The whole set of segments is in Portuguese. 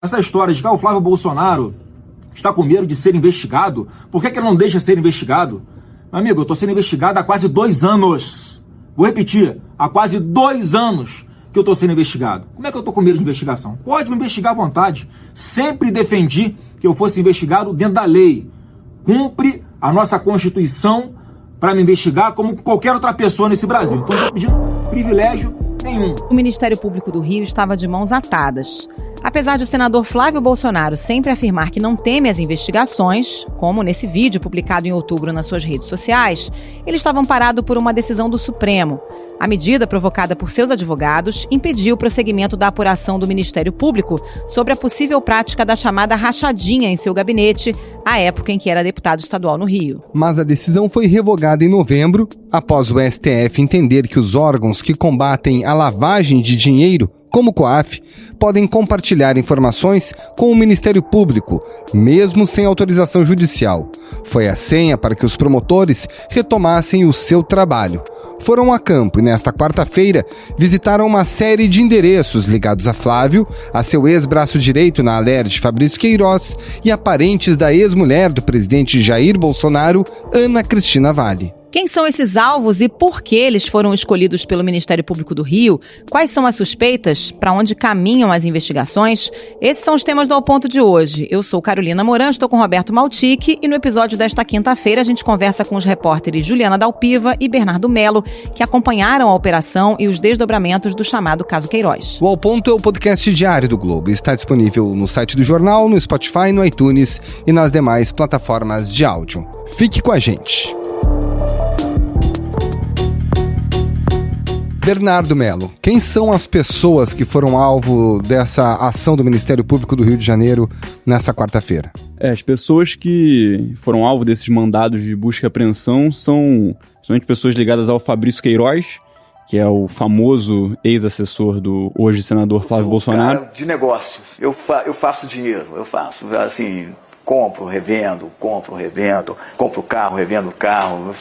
Essa história de que o Flávio Bolsonaro está com medo de ser investigado, por que ele não deixa ser investigado? Meu amigo, eu estou sendo investigado há quase 2 anos. Vou repetir, há quase 2 anos que eu estou sendo investigado. Como é que eu estou com medo de investigação? Pode me investigar à vontade. Sempre defendi que eu fosse investigado dentro da lei. Cumpre a nossa Constituição para me investigar como qualquer outra pessoa nesse Brasil. Então, não estou pedindo privilégio nenhum. O Ministério Público do Rio estava de mãos atadas. Apesar de o senador Flávio Bolsonaro sempre afirmar que não teme as investigações, como nesse vídeo publicado em outubro nas suas redes sociais, ele estava amparado por uma decisão do Supremo. A medida, provocada por seus advogados, impediu o prosseguimento da apuração do Ministério Público sobre a possível prática da chamada rachadinha em seu gabinete, à época em que era deputado estadual no Rio. Mas a decisão foi revogada em novembro, após o STF entender que os órgãos que combatem a lavagem de dinheiro, como o COAF, podem compartilhar informações com o Ministério Público, mesmo sem autorização judicial. Foi a senha para que os promotores retomassem o seu trabalho. Foram a campo e, nesta quarta-feira, visitaram uma série de endereços ligados a Flávio, a seu ex-braço direito na Alerj, Fabrício Queiroz, e a parentes da ex-mulher do presidente Jair Bolsonaro, Ana Cristina Valli. Quem são esses alvos e por que eles foram escolhidos pelo Ministério Público do Rio? Quais são as suspeitas? Para onde caminham as investigações? Esses são os temas do Ao Ponto de hoje. Eu sou Carolina Moran, estou com Roberto Maltic e no episódio desta quinta-feira a gente conversa com os repórteres Juliana Dalpiva e Bernardo Melo, que acompanharam a operação e os desdobramentos do chamado caso Queiroz. O Ao Ponto é o podcast diário do Globo. Está disponível no site do jornal, no Spotify, no iTunes e nas demais plataformas de áudio. Fique com a gente. Bernardo Melo, quem são as pessoas que foram alvo dessa ação do Ministério Público do Rio de Janeiro nessa quarta-feira? As pessoas que foram alvo desses mandados de busca e apreensão são principalmente pessoas ligadas ao Fabrício Queiroz, que é o famoso ex-assessor do hoje senador Flávio Bolsonaro. Cara de negócios, eu faço dinheiro, assim... Compro, revendo, compro carro, revendo carro.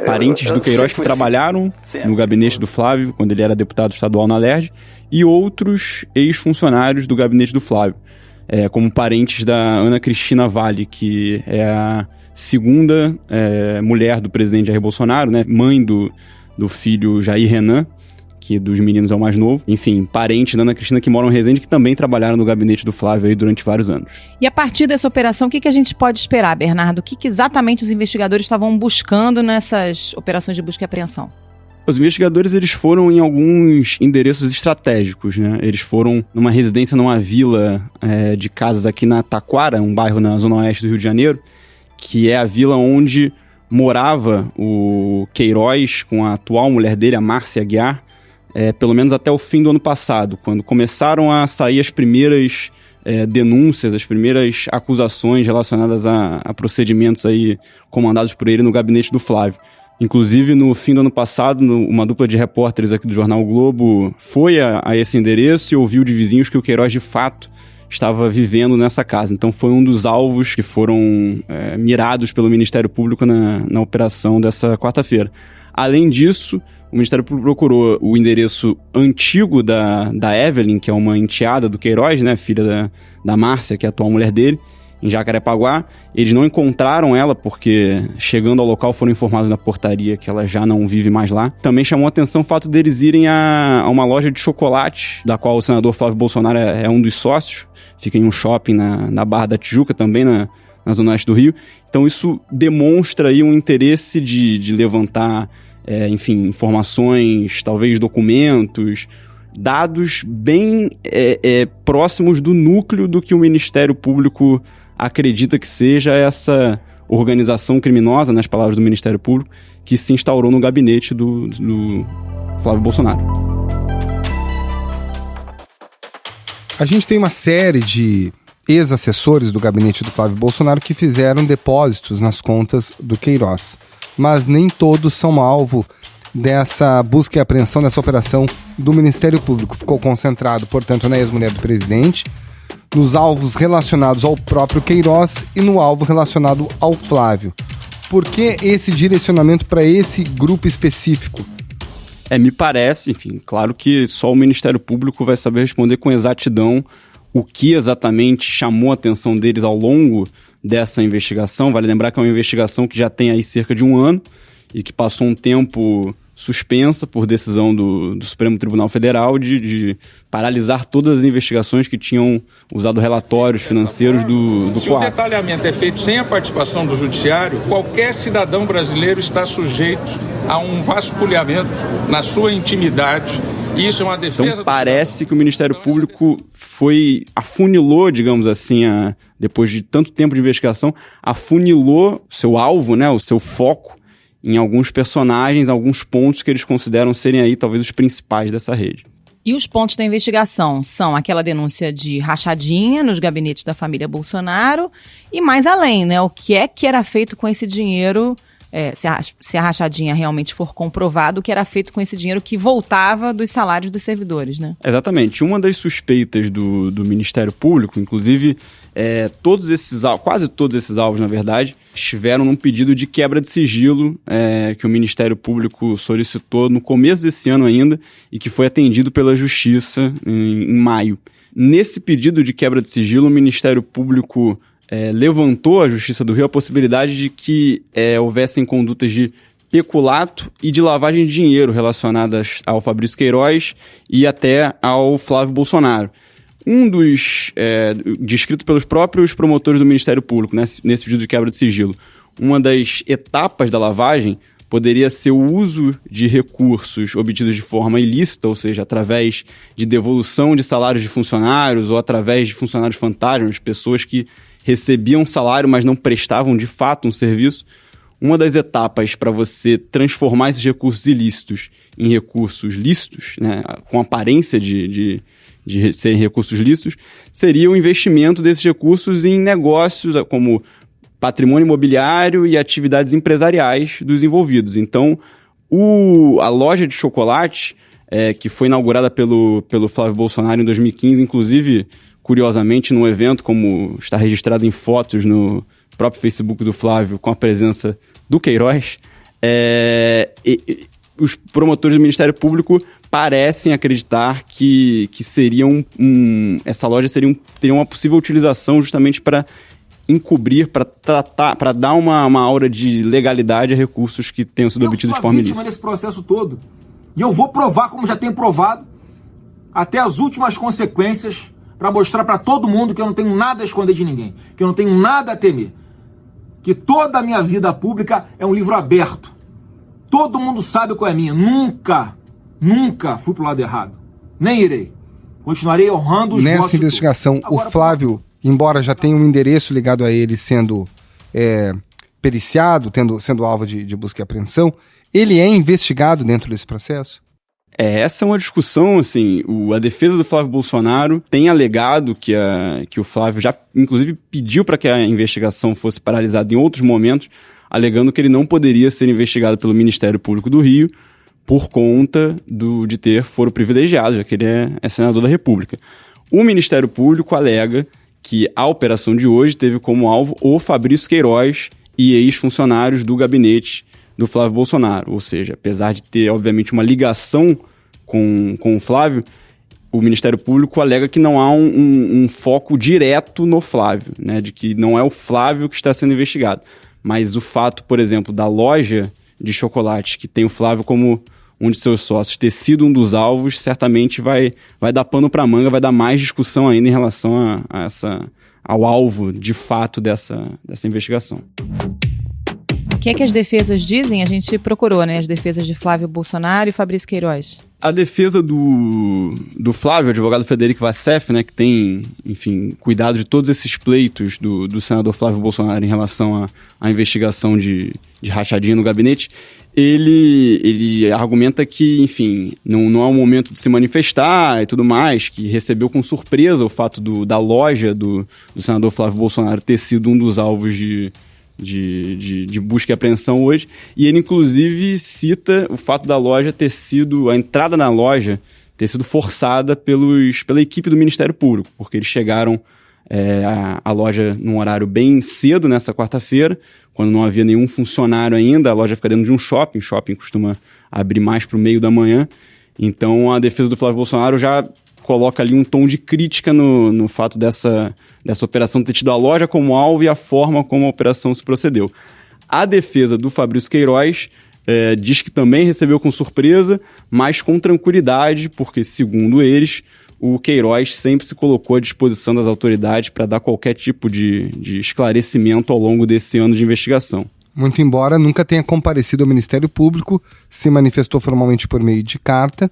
Parentes do Queiroz que trabalharam no gabinete do Flávio, quando ele era deputado estadual na Alerj, e outros ex-funcionários do gabinete do Flávio, como parentes da Ana Cristina Valli, que é a segunda mulher do presidente Jair Bolsonaro, né, mãe do filho Jair Renan, que dos meninos é o mais novo. Enfim, parente da Ana Cristina que moram em Resende, que também trabalharam no gabinete do Flávio aí durante vários anos. E a partir dessa operação, o que a gente pode esperar, Bernardo? O que exatamente os investigadores estavam buscando nessas operações de busca e apreensão? Os investigadores, eles foram em alguns endereços estratégicos, né? Eles foram numa residência, numa vila de casas aqui na Taquara, um bairro na zona oeste do Rio de Janeiro, que é a vila onde morava o Queiroz com a atual mulher dele, a Márcia Aguiar, pelo menos até o fim do ano passado, quando começaram a sair as primeiras denúncias, as primeiras acusações relacionadas a procedimentos aí comandados por ele no gabinete do Flávio. Inclusive, no fim do ano passado, uma dupla de repórteres aqui do jornal o Globo foi a esse endereço e ouviu de vizinhos que o Queiroz, de fato, estava vivendo nessa casa. Então, foi um dos alvos que foram mirados pelo Ministério Público na operação dessa quarta-feira. Além disso, o Ministério Público procurou o endereço antigo da Evelyn, que é uma enteada do Queiroz, né, filha da Márcia, que é a atual mulher dele, em Jacarepaguá. Eles não encontraram ela porque, chegando ao local, foram informados na portaria que ela já não vive mais lá. Também chamou a atenção o fato deles irem a uma loja de chocolate, da qual o senador Flávio Bolsonaro é um dos sócios. Fica em um shopping na Barra da Tijuca, também na zona oeste do Rio. Então isso demonstra aí um interesse de levantar... informações, talvez documentos, dados bem próximos do núcleo do que o Ministério Público acredita que seja essa organização criminosa, nas palavras do Ministério Público, que se instaurou no gabinete do Flávio Bolsonaro. A gente tem uma série de ex-assessores do gabinete do Flávio Bolsonaro que fizeram depósitos nas contas do Queiroz. Mas nem todos são alvo dessa busca e apreensão, dessa operação do Ministério Público. Ficou concentrado, portanto, na ex-mulher do presidente, nos alvos relacionados ao próprio Queiroz e no alvo relacionado ao Flávio. Por que esse direcionamento para esse grupo específico? Me parece, enfim, claro que só o Ministério Público vai saber responder com exatidão o que exatamente chamou a atenção deles ao longo dessa investigação. Vale lembrar que é uma investigação que já tem aí cerca de 1 ano e que passou um tempo suspensa por decisão do Supremo Tribunal Federal de paralisar todas as investigações que tinham usado relatórios financeiros do Se o detalhamento é feito sem a participação do judiciário, qualquer cidadão brasileiro está sujeito a um vasculhamento na sua intimidade. E isso é uma defesa. Então parece que o Ministério Público afunilou, digamos assim, depois de tanto tempo de investigação, afunilou seu alvo, né, o seu foco em alguns personagens, alguns pontos que eles consideram serem aí talvez os principais dessa rede. E os pontos da investigação são aquela denúncia de rachadinha nos gabinetes da família Bolsonaro e mais além, né? O que era feito com esse dinheiro, se a rachadinha realmente for comprovado, o que era feito com esse dinheiro que voltava dos salários dos servidores, né? Exatamente. Uma das suspeitas do Ministério Público, inclusive, quase todos esses alvos, na verdade, estiveram num pedido de quebra de sigilo que o Ministério Público solicitou no começo desse ano ainda e que foi atendido pela Justiça em maio. Nesse pedido de quebra de sigilo, o Ministério Público levantou à Justiça do Rio a possibilidade de que houvessem condutas de peculato e de lavagem de dinheiro relacionadas ao Fabrício Queiroz e até ao Flávio Bolsonaro. Um dos, descrito pelos próprios promotores do Ministério Público, né, nesse pedido de quebra de sigilo, uma das etapas da lavagem poderia ser o uso de recursos obtidos de forma ilícita, ou seja, através de devolução de salários de funcionários ou através de funcionários fantasmas, pessoas que recebiam salário, mas não prestavam de fato um serviço. Uma das etapas para você transformar esses recursos ilícitos em recursos lícitos, né, com aparência de serem recursos lícitos, seria o investimento desses recursos em negócios como patrimônio imobiliário e atividades empresariais dos envolvidos. Então, a loja de chocolate, que foi inaugurada pelo Flávio Bolsonaro em 2015, inclusive, curiosamente, num evento, como está registrado em fotos no próprio Facebook do Flávio, com a presença do Queiroz, os promotores do Ministério Público parecem acreditar que seria essa loja teria uma possível utilização justamente para encobrir, para tratar, para dar uma aura de legalidade a recursos que tenham sido obtidos de forma ilícita. Eu sou vítima desse processo todo. E eu vou provar, como já tenho provado, até as últimas consequências, para mostrar para todo mundo que eu não tenho nada a esconder de ninguém, que eu não tenho nada a temer, que toda a minha vida pública é um livro aberto. Todo mundo sabe qual é a minha. Nunca fui pro lado errado. Nem irei. Continuarei honrando os votos. Nessa investigação, agora, o Flávio, embora já tenha um endereço ligado a ele sendo periciado, sendo alvo de busca e apreensão, ele é investigado dentro desse processo? Essa é uma discussão, assim, a defesa do Flávio Bolsonaro tem alegado que o Flávio já, inclusive, pediu para que a investigação fosse paralisada em outros momentos, alegando que ele não poderia ser investigado pelo Ministério Público do Rio por conta de ter foro privilegiado, já que ele é senador da República. O Ministério Público alega que a operação de hoje teve como alvo o Fabrício Queiroz e ex-funcionários do gabinete do Flávio Bolsonaro. Ou seja, apesar de ter, obviamente, uma ligação com o Flávio, o Ministério Público alega que não há um foco direto no Flávio, né, de que não é o Flávio que está sendo investigado. Mas o fato, por exemplo, da loja de chocolate, que tem o Flávio como um de seus sócios, ter sido um dos alvos, certamente vai dar pano para manga, vai dar mais discussão ainda em relação ao alvo, de fato, dessa investigação. O que é que as defesas dizem? A gente procurou, né? As defesas de Flávio Bolsonaro e Fabrício Queiroz. A defesa do Flávio, advogado Frederico Vassef, né, que tem, enfim, cuidado de todos esses pleitos do senador Flávio Bolsonaro em relação à investigação de rachadinha no gabinete, ele argumenta que, enfim, não é o momento de se manifestar e tudo mais, que recebeu com surpresa o fato da loja do senador Flávio Bolsonaro ter sido um dos alvos de busca e apreensão hoje, e ele inclusive cita o fato da loja a entrada na loja ter sido forçada pela equipe do Ministério Público, porque eles chegaram à loja num horário bem cedo nessa quarta-feira, quando não havia nenhum funcionário ainda. A loja fica dentro de um shopping, costuma abrir mais para o meio da manhã, então a defesa do Flávio Bolsonaro já coloca ali um tom de crítica no fato dessa operação ter tido a loja como alvo e a forma como a operação se procedeu. A defesa do Fabrício Queiroz diz que também recebeu com surpresa, mas com tranquilidade, porque, segundo eles, o Queiroz sempre se colocou à disposição das autoridades para dar qualquer tipo de esclarecimento ao longo desse ano de investigação. Muito embora nunca tenha comparecido ao Ministério Público, se manifestou formalmente por meio de carta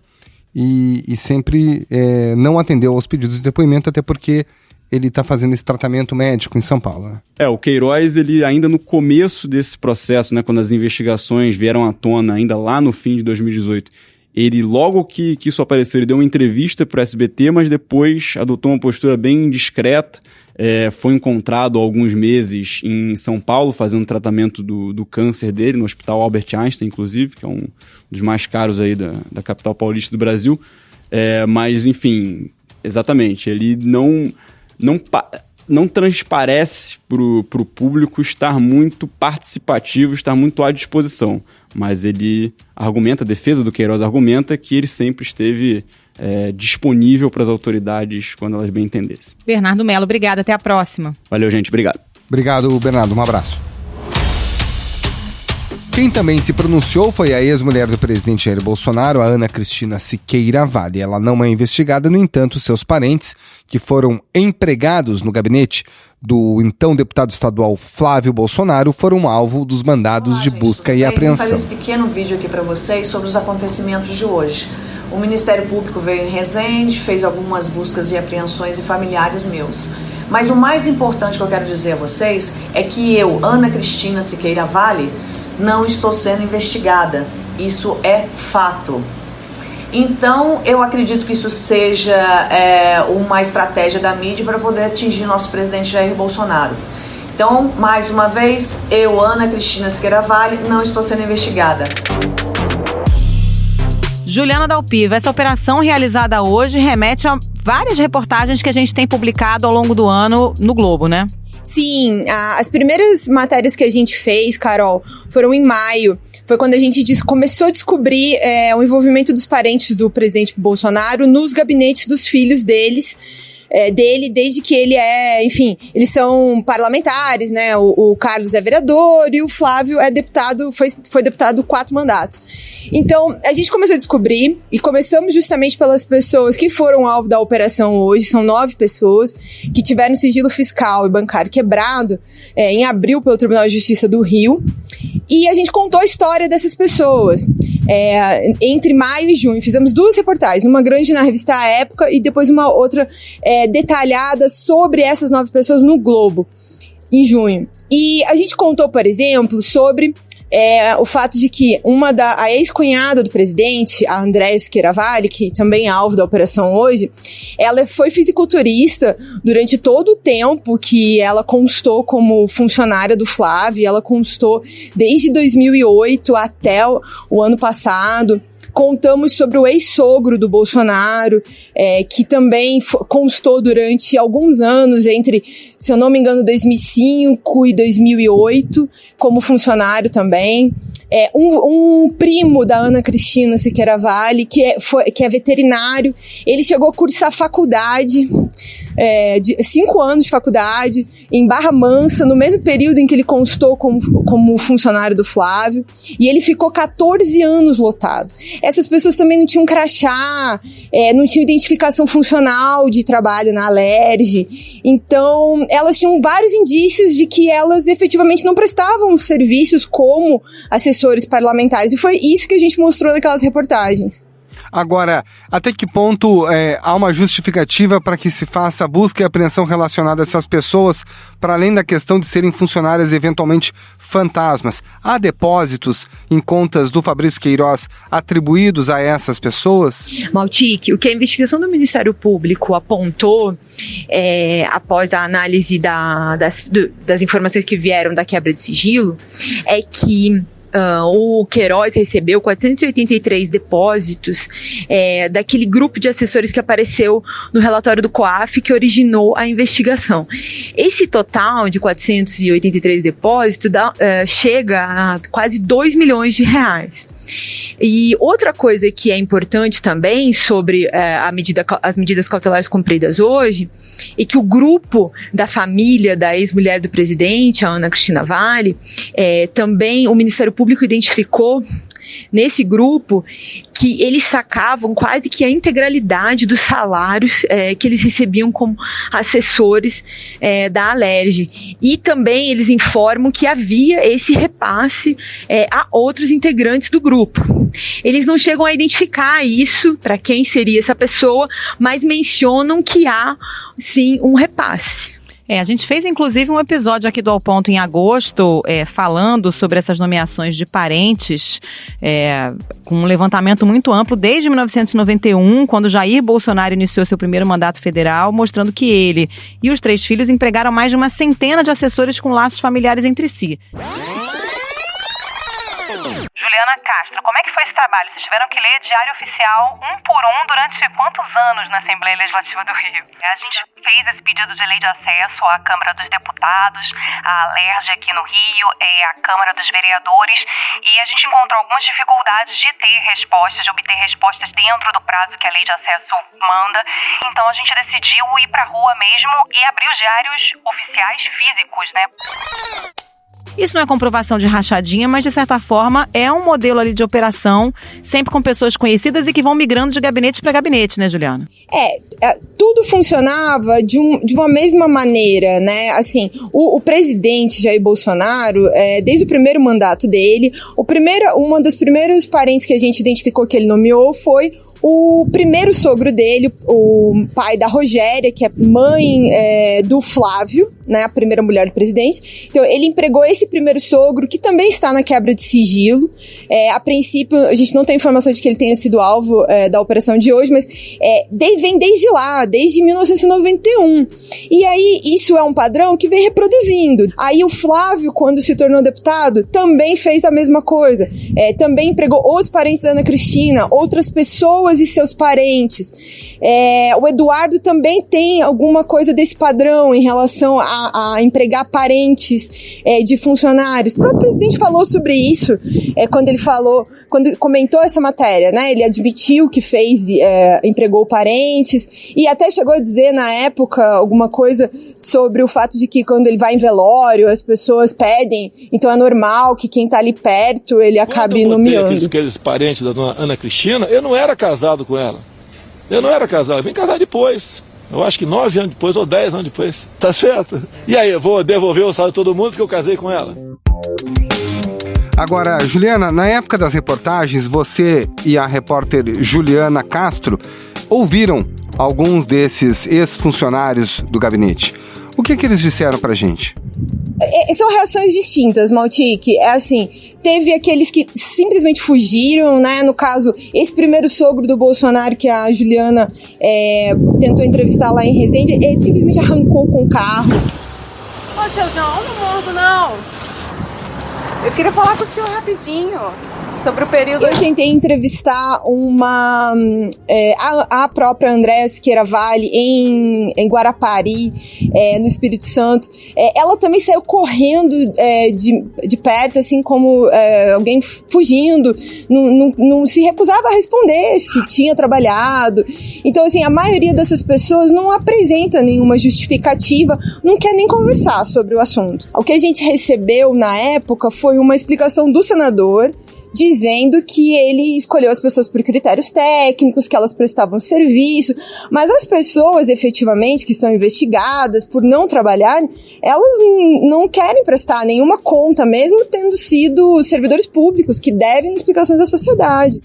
e sempre não atendeu aos pedidos de depoimento, até porque ele está fazendo esse tratamento médico em São Paulo. Né? O Queiroz, ele ainda no começo desse processo, né, quando as investigações vieram à tona, ainda lá no fim de 2018, ele, logo que isso apareceu, ele deu uma entrevista para o SBT, mas depois adotou uma postura bem discreta. Foi encontrado há alguns meses em São Paulo, fazendo tratamento do câncer dele, no Hospital Albert Einstein, inclusive, que é um dos mais caros aí da capital paulista do Brasil. Mas, enfim, exatamente, ele não transparece para o público estar muito participativo, estar muito à disposição. Mas ele argumenta, a defesa do Queiroz argumenta que ele sempre esteve disponível para as autoridades quando elas bem entendessem. Bernardo Mello, obrigado. Até a próxima. Valeu, gente. Obrigado. Obrigado, Bernardo. Um abraço. Quem também se pronunciou foi a ex-mulher do presidente Jair Bolsonaro, a Ana Cristina Siqueira Vale. Ela não é investigada, no entanto, seus parentes, que foram empregados no gabinete do então deputado estadual Flávio Bolsonaro, foram alvo dos mandados de busca e apreensão. Vou fazer esse pequeno vídeo aqui para vocês sobre os acontecimentos de hoje. O Ministério Público veio em Resende, fez algumas buscas e apreensões em familiares meus. Mas o mais importante que eu quero dizer a vocês é que eu, Ana Cristina Siqueira Vale, não estou sendo investigada. Isso é fato. Então, eu acredito que isso seja uma estratégia da mídia para poder atingir nosso presidente Jair Bolsonaro. Então, mais uma vez, eu, Ana Cristina Siqueira Vale, não estou sendo investigada. Juliana Dalpiva, essa operação realizada hoje remete a várias reportagens que a gente tem publicado ao longo do ano no Globo, né? Sim, as primeiras matérias que a gente fez, Carol, foram em maio. Foi quando a gente começou a descobrir o envolvimento dos parentes do presidente Bolsonaro nos gabinetes dos filhos dele, desde que ele enfim, eles são parlamentares, né? O Carlos é vereador e o Flávio é deputado, foi deputado 4 mandatos. Então, a gente começou a descobrir e começamos justamente pelas pessoas que foram alvo da operação hoje. São 9 pessoas que tiveram sigilo fiscal e bancário quebrado em abril pelo Tribunal de Justiça do Rio. E a gente contou a história dessas pessoas. Entre maio e junho, fizemos 2 reportagens, uma grande na revista A Época e depois uma outra detalhada sobre essas 9 pessoas no Globo, em junho. E a gente contou, por exemplo, sobre o fato de que a ex-cunhada do presidente, a Andréa Siqueira Vale, que também é alvo da operação hoje, ela foi fisiculturista durante todo o tempo que ela constou como funcionária do Flávio. Ela constou desde 2008 até o ano passado. Contamos sobre o ex-sogro do Bolsonaro, que também constou durante alguns anos, entre, se eu não me engano, 2005 e 2008, como funcionário também. Um primo da Ana Cristina Siqueira Vale, que é veterinário, ele chegou a cursar faculdade, 5 anos de faculdade, em Barra Mansa, no mesmo período em que ele constou como funcionário do Flávio, e ele ficou 14 anos lotado. Essas pessoas também não tinham crachá, não tinham identificação funcional de trabalho na Alerj, então elas tinham vários indícios de que elas efetivamente não prestavam serviços como assessores parlamentares, e foi isso que a gente mostrou naquelas reportagens. Agora, até que ponto há uma justificativa para que se faça a busca e apreensão relacionada a essas pessoas, para além da questão de serem funcionárias eventualmente fantasmas? Há depósitos em contas do Fabrício Queiroz atribuídos a essas pessoas? Maltic, o que a investigação do Ministério Público apontou, após a análise das informações que vieram da quebra de sigilo, é que o Queiroz recebeu 483 depósitos daquele grupo de assessores que apareceu no relatório do COAF que originou a investigação. Esse total de 483 depósitos chega a quase 2 milhões de reais. E outra coisa que é importante também sobre as medidas cautelares cumpridas hoje é que o grupo da família da ex-mulher do presidente, a Ana Cristina Vale, também o Ministério Público identificou nesse grupo que eles sacavam quase que a integralidade dos salários que eles recebiam como assessores da Alerj. E também eles informam que havia esse repasse a outros integrantes do grupo. Eles não chegam a identificar isso, para quem seria essa pessoa, mas mencionam que há, sim, um repasse. A gente fez inclusive um episódio aqui do Ao Ponto em agosto, falando sobre essas nomeações de parentes, com um levantamento muito amplo desde 1991, quando Jair Bolsonaro iniciou seu primeiro mandato federal, mostrando que ele e os 3 filhos empregaram mais de uma centena de assessores com laços familiares entre si. Juliana Castro, como é que foi esse trabalho? Vocês tiveram que ler Diário Oficial um por um durante quantos anos na Assembleia Legislativa do Rio? A gente fez esse pedido de lei de acesso à Câmara dos Deputados, à Alerj aqui no Rio, à Câmara dos Vereadores, e a gente encontrou algumas dificuldades de ter respostas, de obter respostas dentro do prazo que a lei de acesso manda. Então a gente decidiu ir pra rua mesmo e abrir os diários oficiais físicos, né? Isso não é comprovação de rachadinha, mas de certa forma é um modelo ali de operação, sempre com pessoas conhecidas e que vão migrando de gabinete para gabinete, né, Juliana? Tudo funcionava de uma mesma maneira, né? Assim, o presidente Jair Bolsonaro, desde o primeiro mandato dele, uma das primeiros parentes que a gente identificou que ele nomeou foi o primeiro sogro dele, o pai da Rogéria, que é mãe do Flávio, né, a primeira mulher do presidente. Então, ele empregou esse primeiro sogro, que também está na quebra de sigilo. A princípio, a gente não tem informação de que ele tenha sido alvo da operação de hoje, mas vem desde lá, desde 1991. E aí, isso é um padrão que vem reproduzindo. Aí, o Flávio, quando se tornou deputado, também fez a mesma coisa. Também empregou outros parentes da Ana Cristina, outras pessoas e seus parentes. O Eduardo também tem alguma coisa desse padrão em relação a empregar parentes de funcionários. O próprio presidente falou sobre isso quando comentou essa matéria, né? Ele admitiu que empregou parentes e até chegou a dizer na época alguma coisa sobre o fato de que quando ele vai em velório as pessoas pedem, então é normal que quem tá ali perto ele acabe nomeando. Aqueles parentes da dona Ana Cristina, eu não era casado com ela. Eu vim casar depois. Eu acho que 9 anos depois ou 10 anos depois. Tá certo? E aí, eu vou devolver o salário de todo mundo porque eu casei com ela. Agora, Juliana, na época das reportagens, você e a repórter Juliana Castro ouviram alguns desses ex-funcionários do gabinete. O que eles disseram pra gente? São reações distintas, Maltic. Teve aqueles que simplesmente fugiram, né? No caso, esse primeiro sogro do Bolsonaro, que a Juliana tentou entrevistar lá em Resende, ele simplesmente arrancou com o carro. Ô, seu João, não mordo, não. Eu queria falar com o senhor rapidinho sobre o período... Eu tentei entrevistar a própria Andréa Siqueira Vale em Guarapari, no Espírito Santo. Ela também saiu correndo de perto, assim como alguém fugindo, não se recusava a responder se tinha trabalhado. Então, assim, a maioria dessas pessoas não apresenta nenhuma justificativa, não quer nem conversar sobre o assunto. O que a gente recebeu na época foi uma explicação do senador, dizendo que ele escolheu as pessoas por critérios técnicos, que elas prestavam serviço, mas as pessoas, efetivamente, que são investigadas por não trabalharem, elas não querem prestar nenhuma conta, mesmo tendo sido servidores públicos, que devem explicações à sociedade.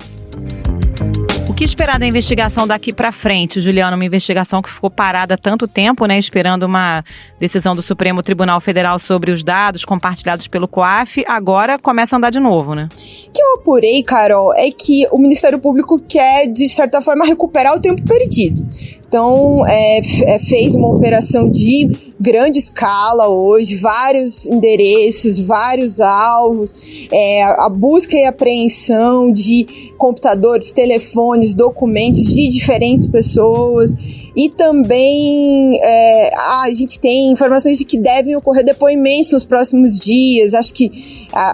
O que esperar da investigação daqui para frente, Juliana? Uma investigação que ficou parada há tanto tempo, né? Esperando uma decisão do Supremo Tribunal Federal sobre os dados compartilhados pelo COAF, agora começa a andar de novo, né? O que eu apurei, Carol, é que o Ministério Público quer, de certa forma, recuperar o tempo perdido. Então, fez uma operação de grande escala hoje, vários endereços, vários alvos, a busca e apreensão de computadores, telefones, documentos de diferentes pessoas e também a A gente tem informações de que devem ocorrer depoimentos nos próximos dias, acho que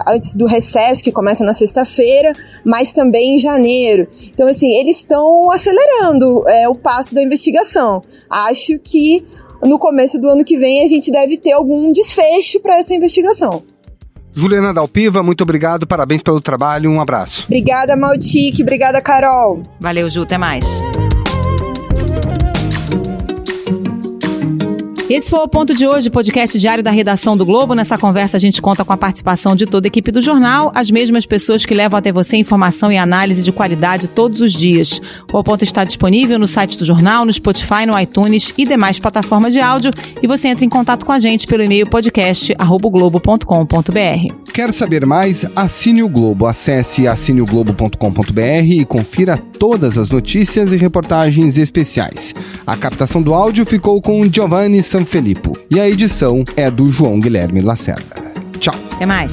antes do recesso, que começa na sexta-feira, mas também em janeiro. Então, assim, eles estão acelerando o passo da investigação. Acho que no começo do ano que vem a gente deve ter algum desfecho para essa investigação. Juliana Dalpiva, muito obrigado, parabéns pelo trabalho, um abraço. Obrigada, Maltic, obrigada, Carol. Valeu, Ju, até mais. Esse foi o Ponto de Hoje, podcast diário da redação do Globo. Nessa conversa a gente conta com a participação de toda a equipe do jornal, as mesmas pessoas que levam até você informação e análise de qualidade todos os dias. O Ponto está disponível no site do jornal, no Spotify, no iTunes e demais plataformas de áudio. E você entra em contato com a gente pelo e-mail podcast@globo.com.br. Quer saber mais? Assine o Globo. Acesse assineoglobo.com.br e confira todas as notícias e reportagens especiais. A captação do áudio ficou com Giovanni Sanfilippo e a edição é do João Guilherme Lacerda. Tchau. Até mais.